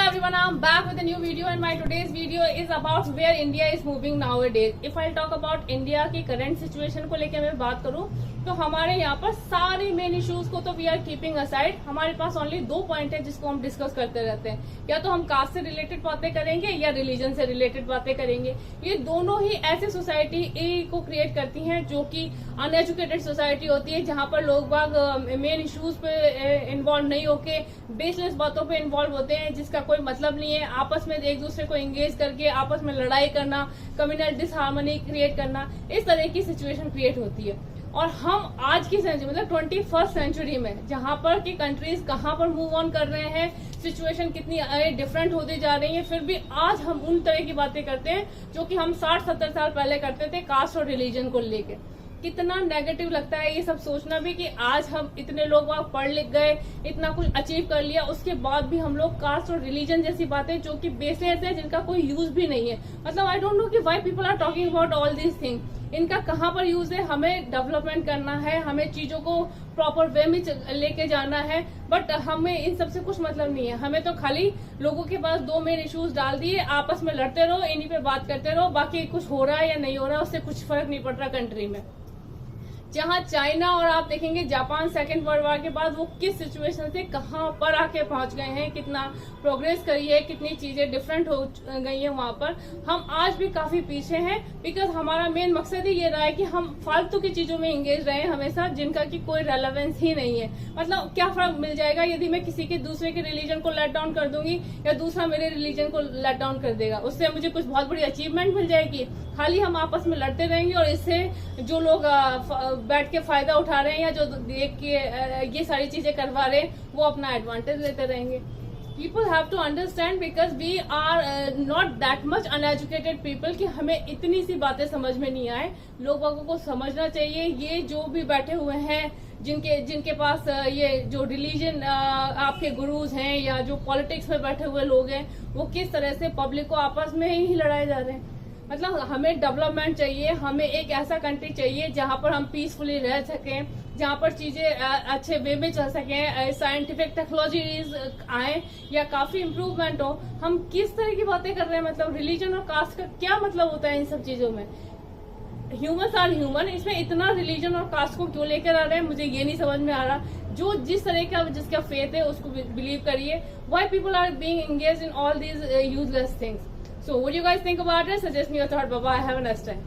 everyone, I'm back with a new video and my today's video is about where India is moving nowadays. If I talk about India की current situation को लेके मैं बात करूं तो हमारे यहाँ पर सारे मेन इश्यूज को तो वी आर कीपिंग असाइड. हमारे पास ओनली 2 पॉइंट है जिसको हम डिस्कस करते रहते हैं. या तो हम कास्ट से रिलेटेड बातें करेंगे या रिलीजन से रिलेटेड बातें करेंगे. ये दोनों ही ऐसे सोसाइटी को क्रिएट करती हैं जो कि अनएजुकेटेड सोसाइटी होती है, जहाँ पर लोग बाग मेन इश्यूज पे इन्वॉल्व नहीं होके बेसलेस बातों पे इन्वॉल्व होते हैं जिसका कोई मतलब नहीं है. आपस में एक दूसरे को एंगेज करके आपस में लड़ाई करना, कम्युनल डिसहार्मनी क्रिएट करना, इस तरह की सिचुएशन क्रिएट होती है. और हम आज की सेंचुरी मतलब 21st सेंचुरी में जहां पर की कंट्रीज कहां पर मूव ऑन कर रहे हैं, सिचुएशन कितनी डिफरेंट होती जा रही है, फिर भी आज हम उन तरह की बातें करते हैं जो कि हम 60-70 साल पहले करते थे कास्ट और रिलीजन को लेके. कितना नेगेटिव लगता है ये सब सोचना भी कि आज हम इतने लोग वहां पढ़ लिख गए, इतना कुछ अचीव कर लिया, उसके बाद भी हम लोग कास्ट और रिलीजन जैसी बातें जो कि बेसिस है, जिनका कोई यूज भी नहीं है. मतलब आई डोंट नो कि why people are talking about all these thing. इनका कहाँ पर यूज है? हमें डेवलपमेंट करना है, हमें चीजों को प्रॉपर वे में लेके जाना है, बट हमें इन सबसे कुछ मतलब नहीं है. हमें तो खाली लोगों के पास 2 मेन इश्यूज डाल दिए, आपस में लड़ते रहो, इन्हीं पे बात करते रहो, बाकी कुछ हो रहा है या नहीं हो रहा है उससे कुछ फर्क नहीं पड़ रहा कंट्री में. जहां चाइना और आप देखेंगे जापान सेकेंड वर्ल्ड वॉर के बाद वो किस सिचुएशन से कहां पर आके पहुंच गए हैं, कितना प्रोग्रेस करी है, कितनी चीजें डिफरेंट हो गई है वहां पर. हम आज भी काफी पीछे हैं बिकॉज हमारा मेन मकसद ही ये रहा है कि हम फालतू की चीजों में एंगेज रहे हमेशा, जिनका की कोई रेलेवेंस ही नहीं है. मतलब क्या फर्क मिल जाएगा यदि मैं किसी के दूसरे के रिलीजन को लेट डाउन कर दूंगी या दूसरा मेरे रिलीजन को लेट डाउन कर देगा? उससे मुझे कुछ बहुत बड़ी अचीवमेंट मिल जाएगी? खाली हम आपस में लड़ते रहेंगे और इससे जो लोग बैठ के फायदा उठा रहे हैं या जो देख के ये सारी चीजें करवा रहे हैं वो अपना एडवांटेज लेते रहेंगे. People have to understand because we are not that much uneducated people कि हमें इतनी सी बातें समझ में नहीं आए. लोगों को समझना चाहिए ये जो भी बैठे हुए हैं, जिनके पास ये जो रिलीजन आपके गुरुज हैं या जो पॉलिटिक्स में बैठे हुए लोग हैं, वो किस तरह से पब्लिक को आपस में ही लड़ाए जा रहे हैं. मतलब हमें डेवलपमेंट चाहिए, हमें एक ऐसा कंट्री चाहिए जहां पर हम पीसफुली रह सकें, जहां पर चीजें अच्छे वे में चल सकें, साइंटिफिक टेक्नोलॉजीज आए या काफी इम्प्रूवमेंट हो. हम किस तरह की बातें कर रहे हैं? मतलब रिलीजन और कास्ट का क्या मतलब होता है इन सब चीजों में? ह्यूमन्स आर ह्यूमन, इसमें इतना रिलीजन और कास्ट को क्यों लेकर आ रहे हैं मुझे ये नहीं समझ में आ रहा. जो जिस तरह का जिसका फेथ है उसको बिलीव करिए. Why people are being engaged in all these useless things? So what do you guys think about it? Suggest me your thought. Bye bye. Have a nice time.